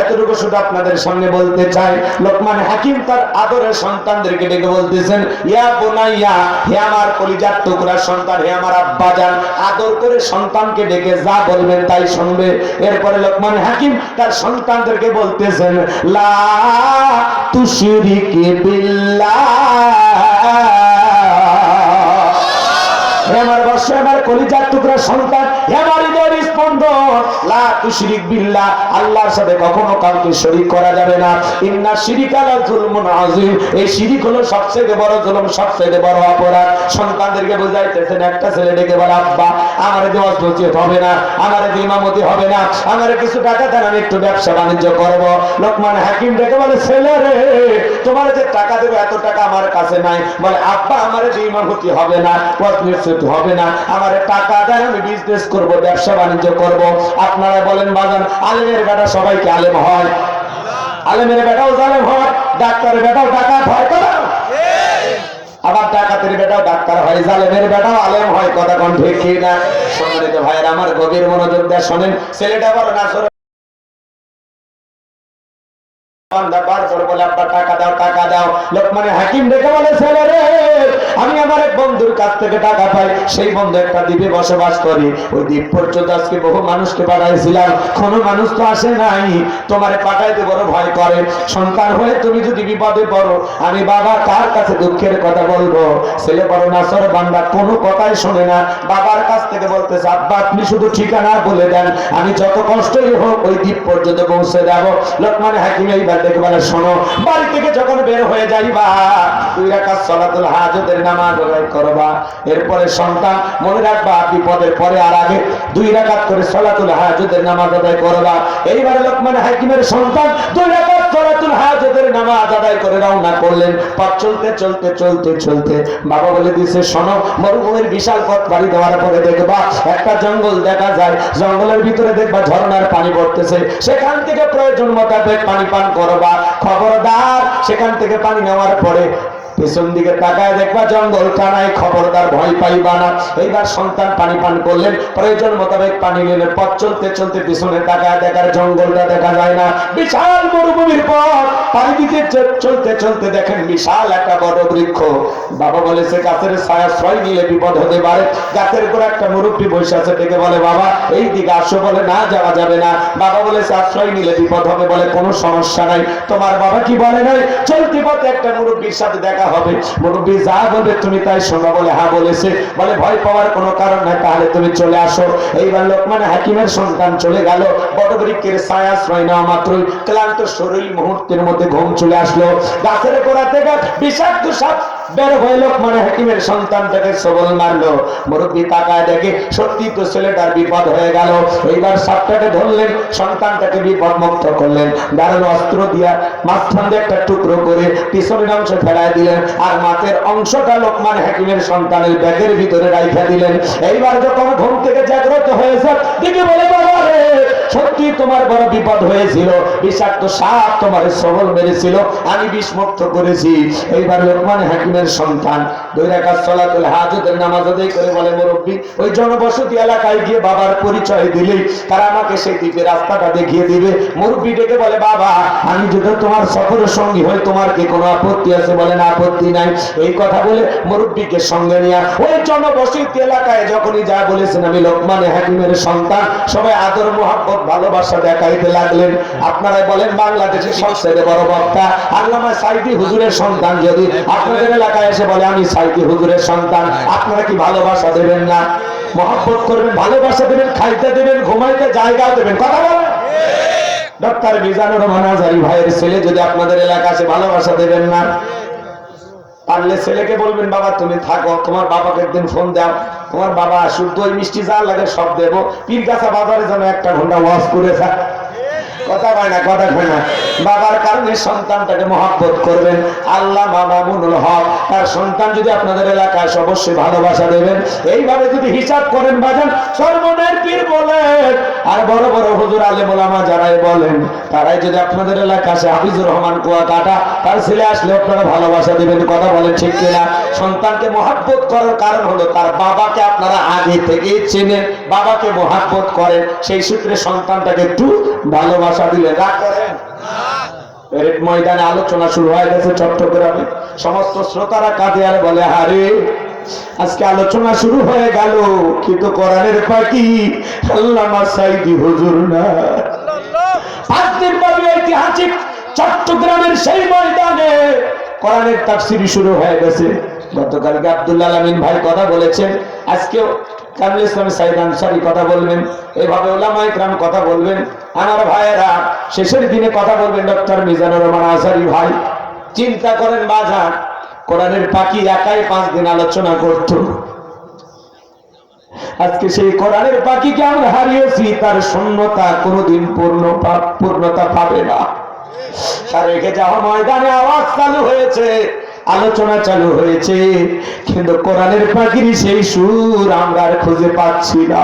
এতটুকু শুধু আপনাদের সামনে বলতে চাই, লোকমান হাকিম তার আদরের সন্তানদেরকে ডেকে বলতেছেন, ইয়া বুনাইয়া, হে আমার কলিজার টুকরা সন্তান, হে আমার আব্বাজান। আদর করে সন্তানকে ডেকে যা বলবেন তাই শুনবে। এরপরে লোকমান হাকিম তার সন্তানদেরকে বলতেছেন, লা তুশরিক বিল্লাহ। আমার বর্ষে আমার কলিজার টুকরা সন্তান, আমার হৃদয়ের স্পন্দন, লা তুশরিক বিল্লাহ, আল্লাহর সাথে কখনো কাউকে শরীক করা যাবে না। ইন্না শিরিকা লা যুলমুন আযীম, এই শিরিক হলো সবচেয়ে বড় জুলুম, সবচেয়ে বড় অপরাধ। সন্তানদেরকে বোঝাইতেছেন, একটা ছেলে ডেকে বলে, আব্বা আমার যে অস্ত্রচিত হবে না, আমার যে ইমামতি হবে না, আমার কিছু টাকা দেন, আমি একটু ব্যবসা বাণিজ্য করব। লোকমান হাকিম ডেকে বলে, ছেলে রে, তোমার যে টাকা দেবে এত টাকা আমার কাছে নাই। বলে, আব্বা আমার যে ইমামতি হবে না, অস্ত্রচিত হবে না, আমার টাকা দেন, আমি বিজনেস করব, ব্যবসা বাণিজ্য করব। আপনারা বলেন বাজান, আলেমের বেটা সবাইকে আলেম হয়? আলেমের বেটাও জালেম হয়, ডাক্তারের বেটাও ডাকাত হয়, কথা আবার ডাকাতের বেটাও ডাক্তার হয়, জালেমের বেটাও আলেম হয়, কথা কোন ঠিক কি না? সম্মানিত ভাইয়ের আমার, গভীর মনোযোগ দিয়ে শোনেন। ছেলেটা বড় না লোকমান হাকিম ডেকে বলে, ছেলে রে, আমি আমার এক বন্ধুর কাছ থেকে টাকা পাই, সেই বন্ধু একটা দ্বীপে বসবাস করি, ওই দ্বীপ পর্যন্ত আজকে বহু মানুষকে পাঠাইছিলাম, কোনো মানুষ তো আসে নাই, তোমারে পাঠাইতে বড় ভয় করে। সন্তান হয়ে তুমি যদি বিপদে পড়ো, আমি বাবা কার কাছে দুঃখের কথা বলবো? ছেলে বড় নাসর বান্দা, কোনো কথাই শোনে না। বাবার কাছ থেকে বলতেছে, আব্বা আপনি শুধু ঠিকানা বলে দেন, আমি যত কষ্টই হোক ওই দ্বীপ পর্যন্ত পৌঁছে যাব। লোকমান হাকিম এইবার দেখে বলে, শোনো, বাড়ি থেকে যখন বের হয়ে যাইবা, 2 রাকাত সালাতুল হাজতের নামাজ আদায় করবা। এরপরে সন্তান মনে রাখবা, বিপদের পরে আর আগে 2 রাকাত করে সালাতুল হাজতের নামাজ আদায় করবা। এইবারে লোকমান হাকিমের সন্তান 2 রাকাত সালাতুল হাজতের নামাজ আদায় করে রওনা করলেন। পথ চলতে চলতে চলতে চলতে বাবা বলে দিয়েছে, শোনো, মরুভূমির বিশাল পথ পাড়ি দেওয়ার পরে দেখবা একটা জঙ্গল দেখা যায়, জঙ্গলের ভিতরে দেখবা ঝর্ণার পানি পড়তেছে, সেখান থেকে প্রয়োজন মোতাবেক পানি পান করবা। খবরদার, সেখান থেকে পানি নেওয়ার পরে পেছন দিকে তাকায় দেখবা জঙ্গল কানাই, খবরদার ভয় পাইবা না। এইবার সন্তান পানি পান করলেন, প্রয়োজন মোতাবেক পানি নিলেন। পথ চলতে চলতে পিছনে তাকায় দেখার জঙ্গলটা দেখা যায় না, বিশাল মরুভূমির পথ পানি দিতে চলতে চলতে দেখেন বিশাল একটা বড় বৃক্ষ। বাবা বলেছে, গাছের ছায়াশ্রয় নিলে বিপদ হতে পারে। গাছের উপর একটা মুরব্বী বসে আছে, ডেকে বলে, বাবা এই দিকে আসো। বলে, না যাওয়া যাবে না। বাবা বলেছে, আশ্রয় নিলে বিপদ হবে। বলে, কোনো সমস্যা নাই। তোমার বাবা কি বলে নাই, চলতি পথে একটা মুরব্বীর সাথে দেখা হবে, মুরব্বী যা বলবে তুমি তাই শোনা। বলে, হ্যাঁ বলেছে। বলে, ভয় পাওয়ার কোনো কারণ নাই, তাহলে তুমি চলে আসো। এইবার লোকমান হাকিমের সন্তান চলে গেল। বড় বৃক্ষের ছায়াশ্রয় নেওয়া মাত্রই ক্লান্ত শরীর মুহূর্তের মধ্যে ঘুম চলে আসলো। গাছের গোড়া থেকে বিষাক্ত সাপ বের হয়ে লোকমান হাকিমের সন্তানটাকে সবল মারলো। মুরব্বী তাকায় দেখে সত্যি তো ছেলেটার বিপদ হয়ে গেল। এইবার সাপটাকে ধরলেন, সন্তানটাকে বিপদ মুক্ত করলেন। দারুণ অস্ত্র দিয়া মাঝখান দিয়ে একটা টুকরো করে পিছনের অংশ ফেলায় দিলেন, আর মাথার অংশটা লোকমান হাকিমের সন্তানের ব্যাগের ভিতরে রাইখা দিলেন। এইবার যখন ঘুম থেকে জাগ্রত হয়েছে, দেখে বলে, বাবা রে, সত্যি তোমার বড় বিপদ হয়েছিল, বিষাক্ত সাপ তোমার সবল মেরেছিল, আমি বিষমুক্ত করেছি। এইবার লোকমান হাকিমের সন্তান 2 রাকাত সালাতুল হাজতের নামাজ আদায় করে বলে, মুরব্বী ওই জনবসতি এলাকায় গিয়ে বাবার পরিচয় দিলেই তারা আমাকে সেই দ্বীপের রাস্তাটা দেখিয়ে দিবে। মুরব্বী ডেকে বলে, বাবা আমি যদি তোমার সফরের সঙ্গী হই, তোমার কি কোনো আপত্তি আছে? বলে, না, আপত্তি নাই। এই কথা বলে মুরব্বীকে সঙ্গে নিয়ে ওই জনবসতি এলাকায় যখনই যা বলেছেন, আমি লোকমান হাকিমের সন্তান, সবাই আদর মোহাব্বত ভালোবাসা দেখাইতে লাগলেন। আপনারা বলেন, বাংলাদেশের সবচেয়ে বড় বক্তা আল্লামা সাইদি হুজুরের সন্তান যদি আপনাদের এলাকায় এসে বলে, আমি সাইদি হুজুরের সন্তান, আপনারা কি ভালোবাসা দেবেন না? মোহাব্বত করবেন, ভালোবাসা দেবেন, খাইতে দেবেন, ঘুমাইতে জায়গা দেবেন, কথা বলেন। ডক্টর মিজানুর রহমান আজারি ভাইয়ের ছেলে যদি আপনাদের এলাকা আসে, ভালোবাসা দেবেন না? পারলে ছেলেকে বলবেন, বাবা তুমি থাকো, তোমার বাবাকে একদিন ফোন দাও, তোমার বাবা শুদ্ধ ওই মিষ্টি যা লাগে সব দেবো, পীরগাছা বাজারে যেন 1 ঘন্টা ওয়াজ করে থাক। কথা কয় না, কথা কয় না। বাবার কারণে সন্তানটাকে মহব্বত করবেন। আল্লামা মামুনুল হক তার সন্তান যদি আপনাদের এলাকায় অবশ্যই ভালোবাসা দেবেন। এইভাবে যদি হিসাব করেন বাজান, সর্বনের পীর বলেন আর বড় বড় হুজুর আলেম ওলামা যারাই বলেন, তারাই যদি আপনাদের এলাকায় আসে, হাফিজুর রহমান কুয়াকাটা তার ছেলে আসলে আপনারা ভালোবাসা দেবেন, কথা বলেন ঠিক কিনা? সন্তানকে মহব্বত করার কারণ হলো তার বাবাকে আপনারা আগে থেকেই চেনেন, বাবাকে মহব্বত করেন, সেই সূত্রে সন্তানটাকে একটু ভালোবাসা দিলেন, রাগ করেন? ময়দানে আলোচনা শুরু হয়ে গেছে চট্টগ্রামে। সমস্ত শ্রোতারা কাঁদে আর বলে, হারে আজকে আলোচনা শুরু হয়ে গেল, কিন্তু কোরআনের পাখি আল্লামা সাঈদী হুজুর না। 5 দিন ব্যাপী ঐতিহাসিক চট্টগ্রামের সেই ময়দানে কোরআনের তাফসীর শুরু হয়ে গেছে। গতকালকে আব্দুল আলামিন ভাই কথা বলেছেন, আজকেও কামরুল ইসলাম সাঈদ আনসারী কথা বলবেন, এইভাবে উলামায়ে কেরাম কথা বলবেন। আমার ভাইয়েরা শেষের দিনে কথা বলবেন ডক্টর মিজানুর রহমান আনসারী ভাই। চিন্তা করেন বাজার, কোরআনের পাখি একাই 5 দিন আলোচনা করত। আজকে সেই কোরআনের পাখিকে আমরা হারিয়েছি, তার শূন্যতা কোনোদিন পূর্ণতা পাবে না। আর রেখে যাওয়া ময়দানে আওয়াজ চালু হয়েছে, আলোচনা চালু হয়েছে, কিন্তু কোরআনের পাখির সেই সুর আমরা আর খুঁজে পাচ্ছি না।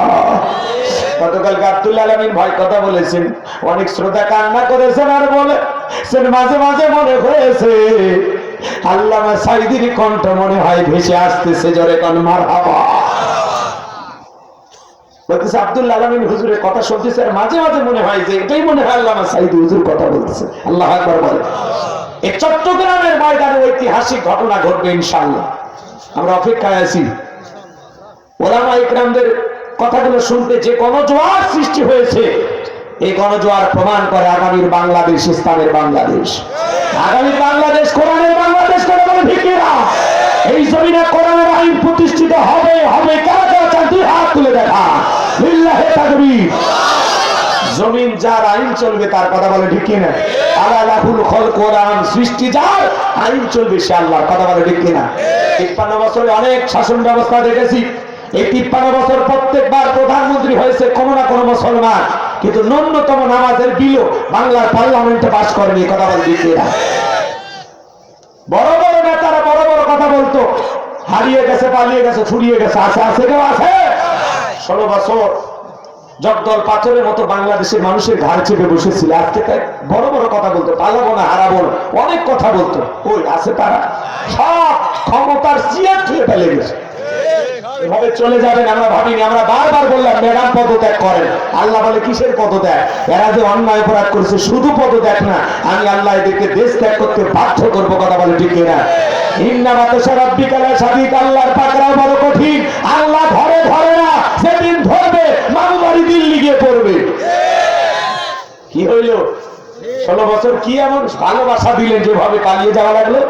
গতকালকে আব্দুল আলামিন ভাই কথা বলেছেন, অনেক শ্রোতা কান্না করেছেন আর বলেছেন মাঝে মাঝে মনে হয়েছে আল্লামা সাঈদীর কণ্ঠ মনে হয় ভেসে আসতেছে, জোরে কোন মারহাবা। বলতেছে আব্দুল আলামিন হুজুরের কথা শুনতেছে আর মাঝে মাঝে মনে হয় যে এটাই মনে হয় আল্লামা সাঈদী হুজুর কথা বলতেছে। আল্লাহু আকবার বলে। এই চট্টগ্রামের ময়দানে ঐতিহাসিক ঘটনা ঘটবে ইনশাআল্লাহ, আমরা অপেক্ষায় আছি। ওলামায়ে কেরামদের কথাগুলো শুনতে যে গণজোয়ার সৃষ্টি হয়েছে, এই গণজোয়ার প্রমাণ করে আগামীর বাংলাদেশ ইসলামের বাংলাদেশ, আগামীর বাংলাদেশ কোরআনের বাংলাদেশ করে বলে ভিকিরা। এই জমিনে কোরআনের আইন প্রতিষ্ঠিত হবে হবে। কারা কারা চান দুই হাত তুলে দেখা, লিল্লাহি তাকবীর। জমিন যার আইন চলবে তার কথা বলে ঠিক কিনা? আলা লাহুল খালকু ওয়াল আমর, সৃষ্টি যার আইন চলবে সে আল্লাহর, কথা বলে ঠিক কিনা? 53 বছরে অনেক শাসন ব্যবস্থা দেখেছি। এই 53 বছর প্রত্যেকবার প্রধানমন্ত্রী হয়েছে কোনো না কোনো মুসলমান, কিন্তু ন্যূনতম নামাজের বিলও বাংলার পার্লামেন্টে পাস করেনি, কথা বলে ঠিক কিনা? বড় বড় নেতারা বড় বড় কথা বলতো, হারিয়ে গেছে, পালিয়ে গেছে, ছুড়িয়ে গেছে, আছে কেউ আছে? 16 বছর জগদল পাথরের মতো বাংলাদেশের মানুষের ঘাড় চেপে বসেছিল। আজকে তাই বড় বড় কথা বলতো, পালাবো না, হারাবো না, অনেক কথা বলতো। ওই আছে তারা সব ক্ষমতার চেয়ার ছুঁয়ে ফেলে গেছে। এভাবে চলে যাবেন আমরা ভাবিনি। আমরা বারবার বললাম ম্যাডাম পদত্যাগ করেন। আল্লাহ বলে কিসের পদত্যাগ? এরা যে অন্যায় অপরাধ করেছে শুধু পদত্যাগ না, আমি আল্লাহ এদেরকে দেশ ত্যাগ করতে বাধ্য করবো, কথা বলে ঠিক কিনা? ইন্না বাতাসা রাব্বিকা লাশাদীদ, আল্লাহর পাকড়াও বড় কঠিন। আল্লাহ ধরে না, সেদিন ধরবে মামু বাড়ি দিল্লি গিয়ে পড়বে। কি হইল? 16 বছর কি এমন ভালোবাসা দিলেন যেভাবে পালিয়ে যাওয়া লাগলো?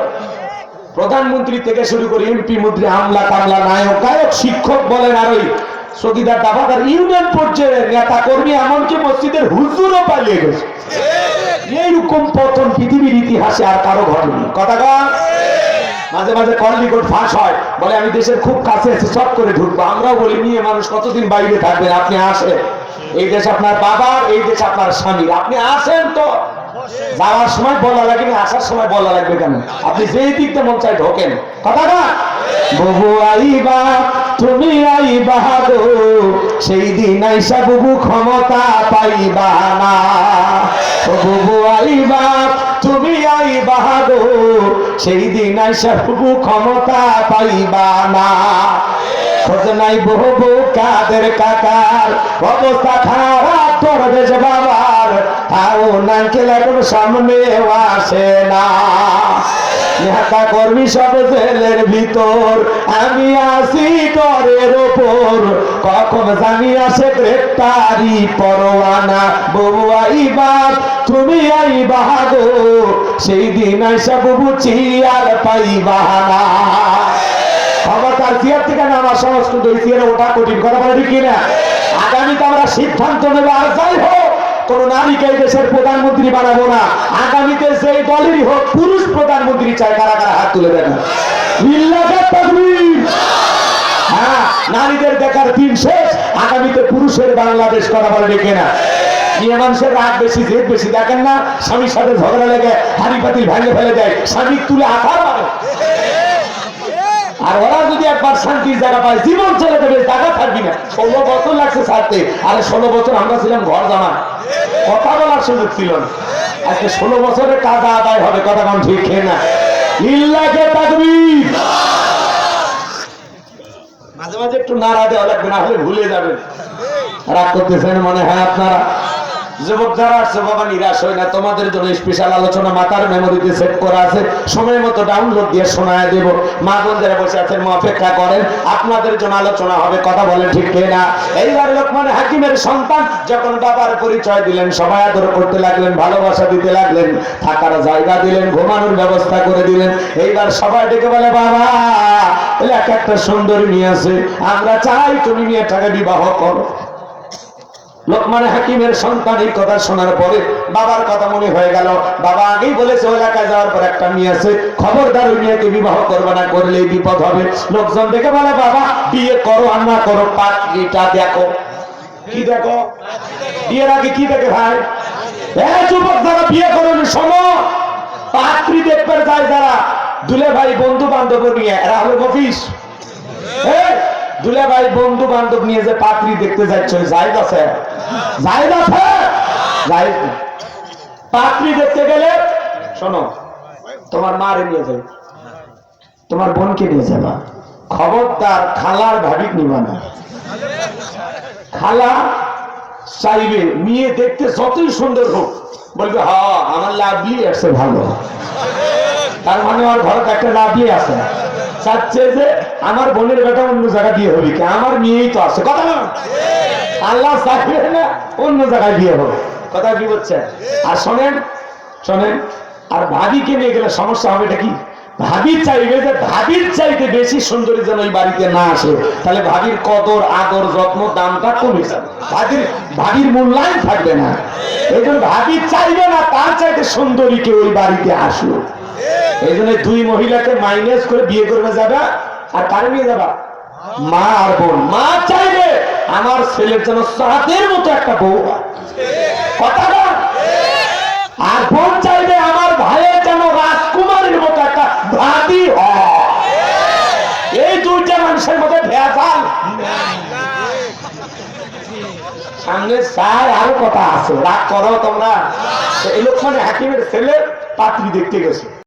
প্রধানমন্ত্রী থেকে শুরু করে এমপি মন্ত্রী, আমলা কামলা, নায়ক গায়ক, শিক্ষক বলেন আর ওই সগীদার দাবাদার, ইউনিয়ন পর্যায়ের নেতা কর্মী, এমনকি মসজিদের হুজুরও পালিয়ে গেছে। এইরকম পতন পৃথিবীর ইতিহাসে আর কারো ঘটেনি, কথা কন। মাঝে মাঝে কল রেকর্ড ফাঁস হয়, বলে আমি দেশের খুব কাছে এসে চট করে ঢুকবো। আমরাও বলি নিয়ে মানুষ কতদিন বাইরে থাকবেন, আপনি আসেন। এই দেশ আপনার বাবার, এই দেশ আপনার স্বামীর, আপনি আসেন। তো যাওয়ার সময় বলা লাগেনি, আসার সময় বলা লাগবে কেন? আপনি যেই দিকটা মন চাই ঢোকেন, কথা না? বহু আইবা তুমি আইবা গো, সেই দিন আইসা বুবু ক্ষমতা পাইবা না। বহু আইবা তুমি আইবা গো, সেই দিন আইসা বুবু ক্ষমতা পাইবা না। খোঁজ নাই বহু কাদের কাকার, অবস্থা খারাপ করবে যে বাবার, তাও নাঙ্কেল এখন সামনে আসে না। নেতা কর্মী সব জেলের ভিতর, আমি আসি ডরের ওপর, কখন জানি আসে গ্রেপ্তারি পরোয়ানা। বউ আইবা তুমি আইবা গো, সেই দিন আইসা বুবু চিয়ার পাইবা না। ক্ষমতার চেয়ার থেকে নামা সংস্কৃত চেয়ারে ওঠা কঠিন, কথা বলে ঠিক কিনা? আগামীতে আমরা সিদ্ধান্ত নেব, আর যাই হোক কোন নারীকে দেশের প্রধানমন্ত্রী বানাবো না। আগামীতে সেই দলেরই হোক পুরুষ প্রধানমন্ত্রী চাই, কারা কারা হাত তুলে দেন। হ্যাঁ, নারীদের দেখার দিন শেষ, আগামীতে পুরুষের বাংলাদেশ, কথা বলে ঠিক কিনা? মেয়ে মানুষের রাগ বেশি, জেদ বেশি, দেখেন না স্বামীর সাথে ঝগড়া লেগে হাড়ি পাতিল ভেঙে ফেলে দেয়, স্বামী তুলে আঘাত মারে। আর ওরা যদি একবার শান্তির জায়গা পায় জীবন ছেড়ে দেবে, জায়গা থাকবি না। 16 বছর লাগছে ছাড়তে, আরে 16 বছর আমরা ছিলাম ঘর জামা, কথা বলার সুযোগ ছিল না। আজকে 16 বছরের কাজ আদায় হবে, কথা কম ঠিক না? লিল্লাহি তাকবীর। মাঝে মাঝে একটু নাড়া দেওয়া লাগবে, না হলে ভুলে যাবেন। রাগ করতেছেন মনে হয় আপনারা? যুবক যারা আছে বাবা নিরাশ হয় না, তোমাদের জন্য স্পেশাল আলোচনা মাথার মেমোরিতে সেট করা আছে, সময় মতো ডাউনলোড দিয়ে শোনায় দেব। মা বোন যারা বসে আছেন অপেক্ষা করেন, আপনাদের জন্য আলোচনা হবে, কথা বলেন ঠিক কিনা? এইবার লোকমান হাকিমের সন্তান যখন বাবার পরিচয় দিলেন, সবাই আদর করতে লাগলেন, ভালোবাসা দিতে লাগলেন, থাকার জায়গা দিলেন, ঘুমানোর ব্যবস্থা করে দিলেন। এইবার সবাই ডেকে বলে, বাবা এক একটা সুন্দরী নিয়ে আছে, আমরা চাই তুমি মেয়েটাকে বিবাহ করো। লোকমান হাকিমের সন্তান এই কথা শোনার পরে বাবার কথা মনে হয়ে গেল। বাবা আগেই বলেছে ওই এলাকায় যাওয়ার পর একটা মেয়ে আছে, খবরদার ওই মেয়েকে বিবাহ করবে না, করলে বিপদ হবে। লোকজন দেখে বলে, বাবা বিয়ে করো আর না করো, পাত্রীটা দেখো। কি দেখো? বিয়ের আগে কি দেখে ভাই? যুবক যারা বিয়ে করেন শোনো, পাত্রী দেখতে যায় যারা দুলে ভাই বন্ধু বান্ধব নিয়ে, এরা হলো অফিস। দুলে ভাই বন্ধু বান্ধব নিয়ে যে পাত্রী দেখতে যাচ্ছ, জায়েজ আছে? জায়েজ আছে? জায়েজ না। পাত্রী দেখতে গেলে শোনো, তোমার মারে নিয়ে যাবে, তোমার বোনকে নিয়ে যাবা, খবরদার খালার ভাবিক নিবা না। খালা চাইবে মেয়ে দেখতে যতই সুন্দর হোক, বলবে হ্যাঁ আমার লাভলি আছে ভালো, তার মানে আমার ঘরে একটা লাভলি আছে, চাচ্ছে যে আমার বোনের বেটা অন্য জায়গায় বিয়ে হবে, কি আমার মেয়েই তো আছে। কথা না, আল্লাহ চাইবে না অন্য জায়গায় বিয়ে হবে, কথা কি বলছে? আর শোনেন শোনেন, আর ভাবিকে নিয়ে গেলে সমস্যা হবে, এটা কি? ভাবি চাইবে যে ভাবির চাইতে বেশি সুন্দরী যেন ওই বাড়িতে না আসে, তাহলে ভাবির কদর আদর যত্ন দামটা কমে যাবে, ভাবির মূল্যায়ন থাকবে না। এই জন্য ভাবি চাইবে না তার চাইতে সুন্দরী কেউ ওই বাড়িতে আসলো। এই জন্য দুই মহিলাকে মাইনাস করে বিয়ে করবে যাবে, আর কারে নিয়ে যাবা? মা আর বোন। মা চাইবে আমার ছেলের জন্য চাঁদের মতো একটা বউ, কথা না? আর বোন চাইবে আমার ভাইয়ের যেন রাজকুমারীর মতো একটা ভাবি হয়। এই দুইটা মানুষের মধ্যে ভেজাল। সামনে চাই আরো কথা আছে, রাগ করো তোমরা। এই লোকমান হাকিমের ছেলে পাত্রী দেখতে গেছে।